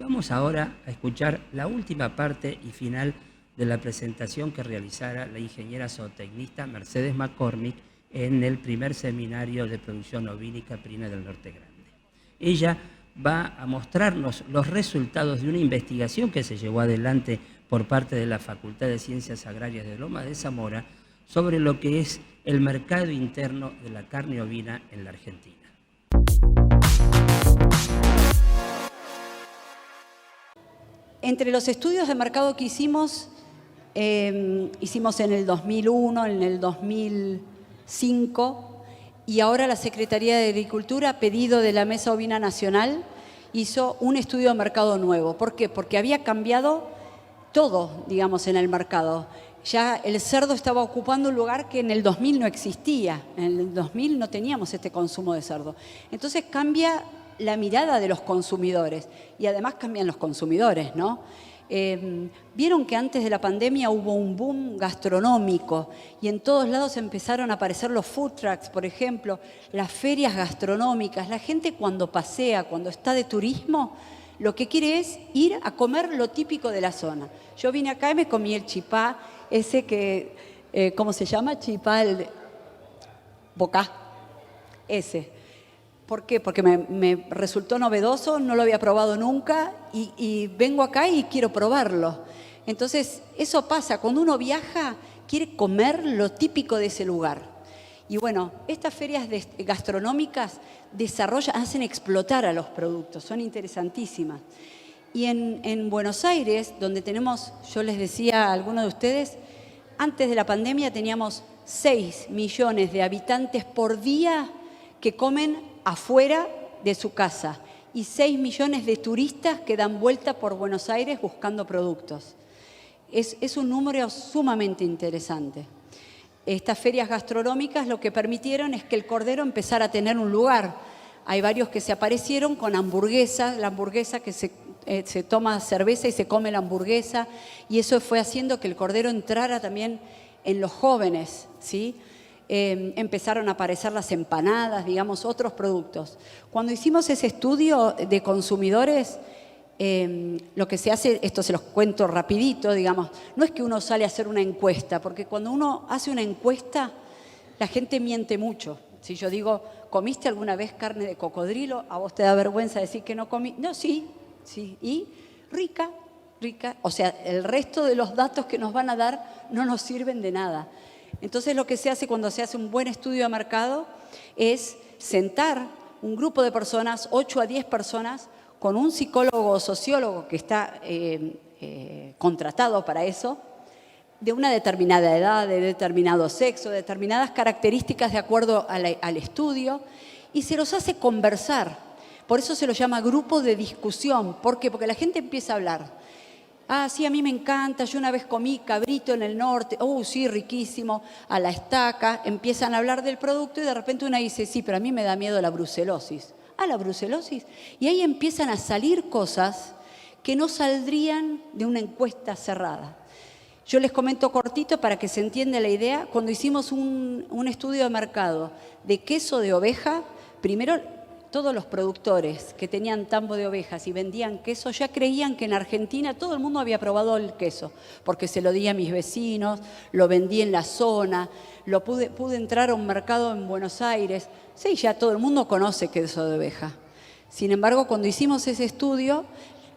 Vamos ahora a escuchar la última parte y final de la presentación que realizara la ingeniera zootecnista Mercedes McCormick en el primer seminario de producción ovínica Prina del Norte Grande. Ella va a mostrarnos los resultados de una investigación que se llevó adelante por parte de la Facultad de Ciencias Agrarias de Lomas de Zamora sobre lo que es el mercado interno de la carne ovina en la Argentina. Entre los estudios de mercado que hicimos en el 2001, en el 2005, y ahora la Secretaría de Agricultura, a pedido de la Mesa Ovina Nacional, hizo un estudio de mercado nuevo. ¿Por qué? Porque había cambiado todo, digamos, en el mercado. Ya el cerdo estaba ocupando un lugar que en el 2000 no existía. En el 2000 no teníamos este consumo de cerdo. Entonces cambia la mirada de los consumidores y además cambian los consumidores, ¿no? Vieron que antes de la pandemia hubo un boom gastronómico y en todos lados empezaron a aparecer los food trucks, por ejemplo, las ferias gastronómicas. La gente cuando pasea, cuando está de turismo, lo que quiere es ir a comer lo típico de la zona. Yo vine acá y me comí el chipá, ese que, ¿cómo se llama? Chipá, el bocá, ese. ¿Por qué? Porque me resultó novedoso, no lo había probado nunca y vengo acá y quiero probarlo. Entonces, eso pasa, cuando uno viaja, quiere comer lo típico de ese lugar. Y bueno, estas ferias gastronómicas hacen explotar a los productos, son interesantísimas. Y en Buenos Aires, donde tenemos, yo les decía a algunos de ustedes, antes de la pandemia teníamos 6 millones de habitantes por día que comen afuera de su casa y 6 millones de turistas que dan vuelta por Buenos Aires buscando productos. Es un número sumamente interesante. Estas ferias gastronómicas lo que permitieron es que el cordero empezara a tener un lugar. Hay varios que se aparecieron con hamburguesas, la hamburguesa que se toma cerveza y se come la hamburguesa, y eso fue haciendo que el cordero entrara también en los jóvenes, ¿sí? Empezaron a aparecer las empanadas, digamos, otros productos. Cuando hicimos ese estudio de consumidores, lo que se hace, esto se los cuento rapidito, digamos, no es que uno sale a hacer una encuesta, porque cuando uno hace una encuesta, la gente miente mucho. Si yo digo, ¿comiste alguna vez carne de cocodrilo? ¿A vos te da vergüenza decir que no comí? No, sí, y rica. O sea, el resto de los datos que nos van a dar no nos sirven de nada. Entonces lo que se hace cuando se hace un buen estudio de mercado es sentar un grupo de personas, 8 a 10 personas, con un psicólogo o sociólogo que está contratado para eso, de una determinada edad, de determinado sexo, de determinadas características de acuerdo al estudio, y se los hace conversar. Por eso se los llama grupo de discusión. ¿Por qué? Porque la gente empieza a hablar. Ah, sí, a mí me encanta, yo una vez comí cabrito en el norte, sí, riquísimo, a la estaca, empiezan a hablar del producto y de repente una dice, sí, pero a mí me da miedo la brucelosis. Ah, la brucelosis. Y ahí empiezan a salir cosas que no saldrían de una encuesta cerrada. Yo les comento cortito para que se entienda la idea. Cuando hicimos un estudio de mercado de queso de oveja, primero todos los productores que tenían tambo de ovejas y vendían queso ya creían que en Argentina todo el mundo había probado el queso, porque se lo di a mis vecinos, lo vendí en la zona, pude entrar a un mercado en Buenos Aires. Sí, ya todo el mundo conoce queso de oveja. Sin embargo, cuando hicimos ese estudio,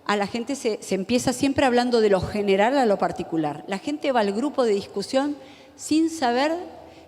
a la gente se empieza siempre hablando de lo general a lo particular. La gente va al grupo de discusión sin saber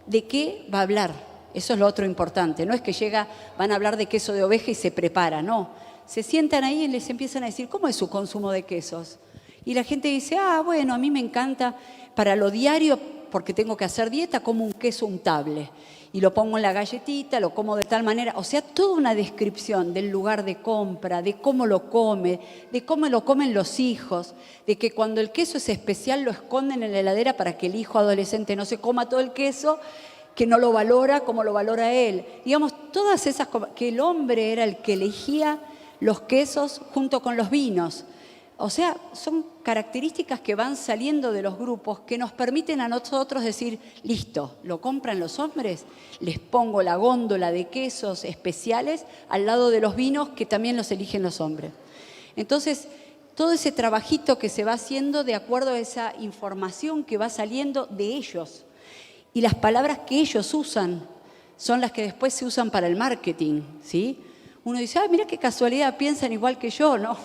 de qué va a hablar. Eso es lo otro importante. No es que van a hablar de queso de oveja y se prepara, no. Se sientan ahí y les empiezan a decir, ¿cómo es su consumo de quesos? Y la gente dice, bueno, a mí me encanta para lo diario, porque tengo que hacer dieta, como un queso untable. Y lo pongo en la galletita, lo como de tal manera. O sea, toda una descripción del lugar de compra, de cómo lo come, de cómo lo comen los hijos, de que cuando el queso es especial lo esconden en la heladera para que el hijo adolescente no se coma todo el queso, que no lo valora como lo valora él. Digamos, todas esas cosas, que el hombre era el que elegía los quesos junto con los vinos. O sea, son características que van saliendo de los grupos que nos permiten a nosotros decir, listo, lo compran los hombres, les pongo la góndola de quesos especiales al lado de los vinos que también los eligen los hombres. Entonces, todo ese trabajito que se va haciendo de acuerdo a esa información que va saliendo de ellos. Y las palabras que ellos usan son las que después se usan para el marketing, ¿sí? Uno dice, mira qué casualidad, piensan igual que yo, ¿no?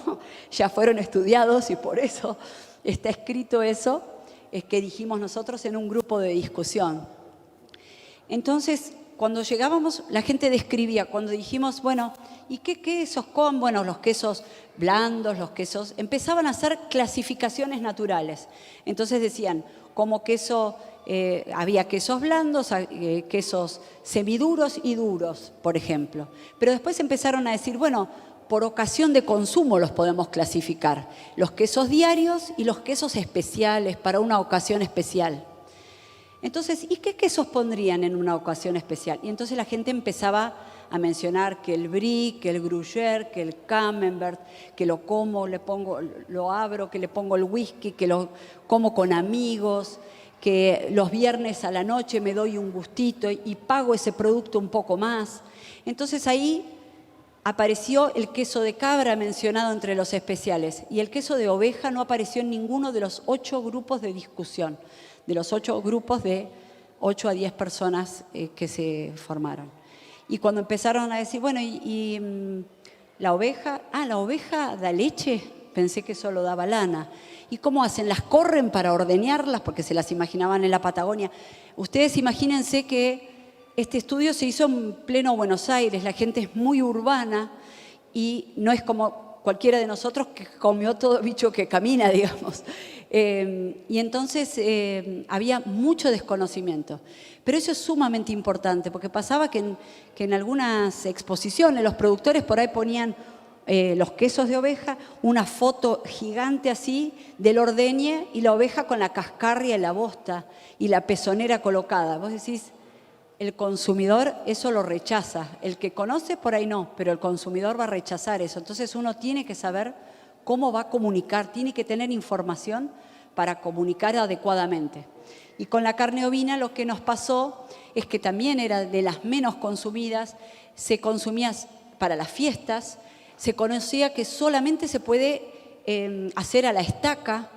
Ya fueron estudiados y por eso está escrito eso, es que dijimos nosotros en un grupo de discusión. Entonces, cuando llegábamos, la gente describía, cuando dijimos, bueno, ¿y qué quesos con? Bueno, los quesos blandos, los quesos, empezaban a hacer clasificaciones naturales. Entonces decían, como queso, había quesos blandos, quesos semiduros y duros, por ejemplo. Pero después empezaron a decir, bueno, por ocasión de consumo los podemos clasificar. Los quesos diarios y los quesos especiales para una ocasión especial. Entonces, ¿y qué quesos pondrían en una ocasión especial? Y entonces la gente empezaba a mencionar que el brie, que el gruyère, que el camembert, que lo como, lo abro, que le pongo el whisky, que lo como con amigos, que los viernes a la noche me doy un gustito y pago ese producto un poco más. Entonces ahí apareció el queso de cabra mencionado entre los especiales y el queso de oveja no apareció en ninguno de los 8 grupos de discusión, de los 8 grupos de 8 a 10 personas que se formaron. Y cuando empezaron a decir, bueno, la oveja, la oveja da leche, pensé que solo daba lana. ¿Y cómo hacen? ¿Las corren para ordeñarlas? Porque se las imaginaban en la Patagonia. Ustedes imagínense que este estudio se hizo en pleno Buenos Aires, la gente es muy urbana y no es como cualquiera de nosotros que comió todo bicho que camina, digamos. Y entonces había mucho desconocimiento. Pero eso es sumamente importante, porque pasaba que en algunas exposiciones los productores por ahí ponían los quesos de oveja, una foto gigante así del ordeñe y la oveja con la cascarria y la bosta y la pezonera colocada. Vos decís, el consumidor eso lo rechaza. El que conoce por ahí no, pero el consumidor va a rechazar eso. Entonces uno tiene que saber cómo va a comunicar, tiene que tener información para comunicar adecuadamente. Y con la carne ovina lo que nos pasó es que también era de las menos consumidas, se consumía para las fiestas, se conocía que solamente se puede hacer a la estaca.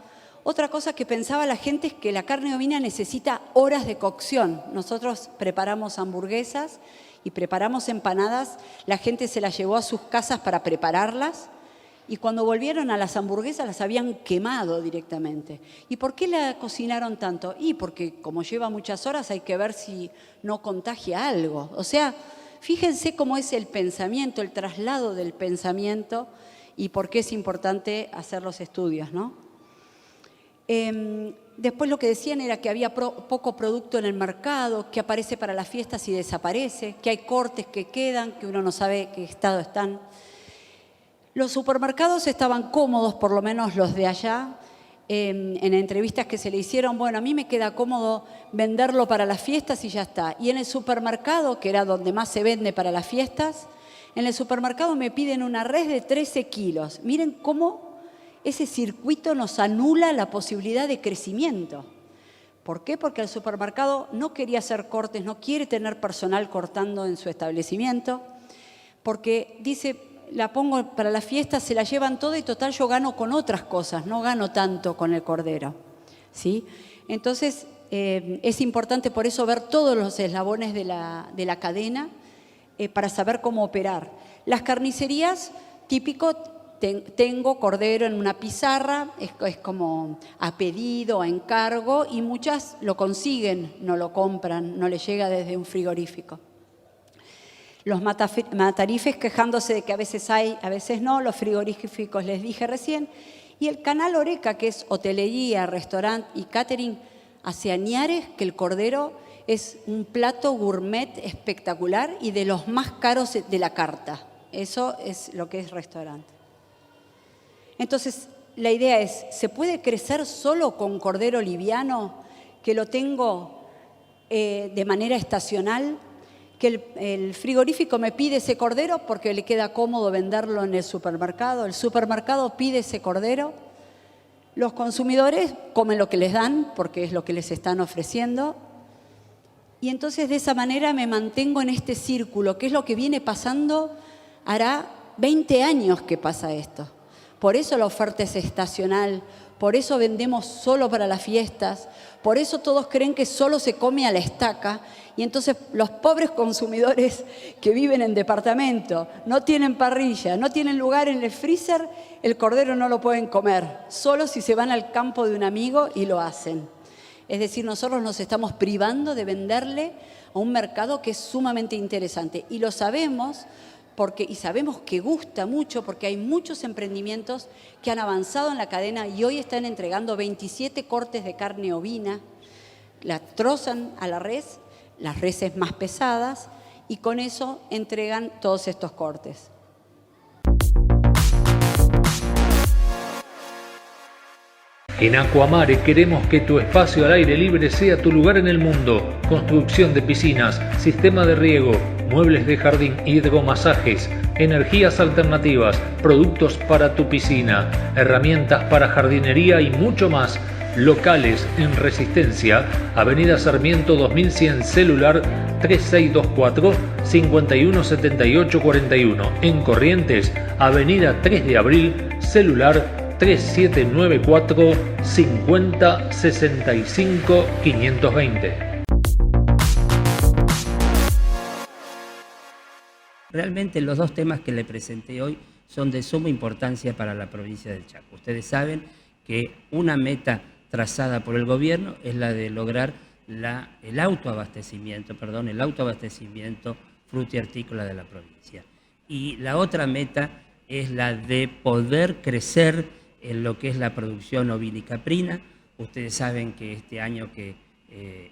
Otra cosa que pensaba la gente es que la carne ovina necesita horas de cocción. Nosotros preparamos hamburguesas y preparamos empanadas, la gente se las llevó a sus casas para prepararlas y cuando volvieron a las hamburguesas las habían quemado directamente. ¿Y por qué la cocinaron tanto? Y porque como lleva muchas horas hay que ver si no contagia algo. O sea, fíjense cómo es el pensamiento, el traslado del pensamiento y por qué es importante hacer los estudios, ¿no? Después lo que decían era que había poco producto en el mercado, que aparece para las fiestas y desaparece, que hay cortes que quedan, que uno no sabe qué estado están. Los supermercados estaban cómodos, por lo menos los de allá. En entrevistas que se le hicieron, bueno, a mí me queda cómodo venderlo para las fiestas y ya está. Y en el supermercado, que era donde más se vende para las fiestas, en el supermercado me piden una res de 13 kilos. Miren cómo ese circuito nos anula la posibilidad de crecimiento. ¿Por qué? Porque el supermercado no quería hacer cortes, no quiere tener personal cortando en su establecimiento, porque dice, la pongo para la fiesta, se la llevan todo y total yo gano con otras cosas, no gano tanto con el cordero, ¿sí? Entonces es importante por eso ver todos los eslabones de la cadena para saber cómo operar. Las carnicerías, típico, tengo cordero en una pizarra, es como a pedido, a encargo, y muchas lo consiguen, no lo compran, no les llega desde un frigorífico. Los matarifes quejándose de que a veces hay, a veces no, los frigoríficos les dije recién, y el canal Oreca, que es hotelería, restaurante y catering, hace añares que el cordero es un plato gourmet espectacular y de los más caros de la carta. Eso es lo que es restaurante. Entonces, la idea es, ¿se puede crecer solo con cordero liviano, que lo tengo de manera estacional? Que el frigorífico me pide ese cordero porque le queda cómodo venderlo en el supermercado pide ese cordero, los consumidores comen lo que les dan porque es lo que les están ofreciendo y entonces de esa manera me mantengo en este círculo, que es lo que viene pasando, hará 20 años que pasa esto. Por eso la oferta es estacional, por eso vendemos solo para las fiestas, por eso todos creen que solo se come a la estaca y entonces los pobres consumidores que viven en departamento, no tienen parrilla, no tienen lugar en el freezer, el cordero no lo pueden comer, solo si se van al campo de un amigo y lo hacen. Es decir, nosotros nos estamos privando de venderle a un mercado que es sumamente interesante y lo sabemos y sabemos que gusta mucho porque hay muchos emprendimientos que han avanzado en la cadena y hoy están entregando 27 cortes de carne ovina, la trozan a la res, las reses más pesadas y con eso entregan todos estos cortes. En Aquamare queremos que tu espacio al aire libre sea tu lugar en el mundo. Construcción de piscinas, sistema de riego, muebles de jardín, hidromasajes, energías alternativas, productos para tu piscina, herramientas para jardinería y mucho más. Locales en Resistencia, Avenida Sarmiento 2100, celular 3624-517841. En Corrientes, Avenida 3 de Abril, celular 3794 50 65 520. Realmente los dos temas que le presenté hoy son de suma importancia para la provincia del Chaco. Ustedes saben que una meta trazada por el gobierno es la de lograr el autoabastecimiento frutícola de la provincia. Y la otra meta es la de poder crecer en lo que es la producción ovino-caprina. Ustedes saben que este año que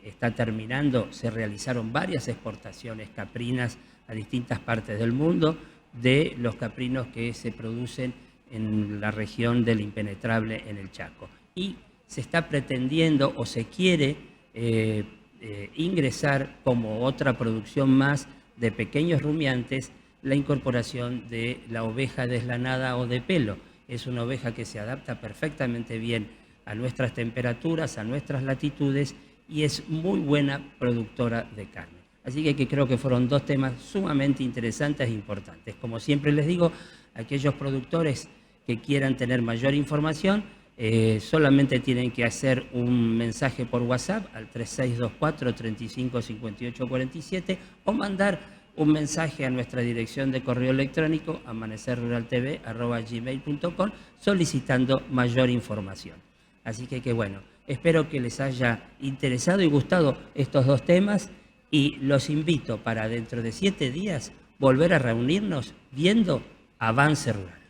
está terminando se realizaron varias exportaciones caprinas a distintas partes del mundo de los caprinos que se producen en la región del Impenetrable en el Chaco. Y se está pretendiendo o se quiere ingresar como otra producción más de pequeños rumiantes la incorporación de la oveja deslanada o de pelo. Es una oveja que se adapta perfectamente bien a nuestras temperaturas, a nuestras latitudes y es muy buena productora de carne. Así que creo que fueron dos temas sumamente interesantes e importantes. Como siempre les digo, aquellos productores que quieran tener mayor información, solamente tienen que hacer un mensaje por WhatsApp al 3624 35 58 47 o mandar un mensaje a nuestra dirección de correo electrónico amanecerruraltv@gmail.com solicitando mayor información. Así que bueno, espero que les haya interesado y gustado estos dos temas y los invito para dentro de 7 días volver a reunirnos viendo Avance Rural.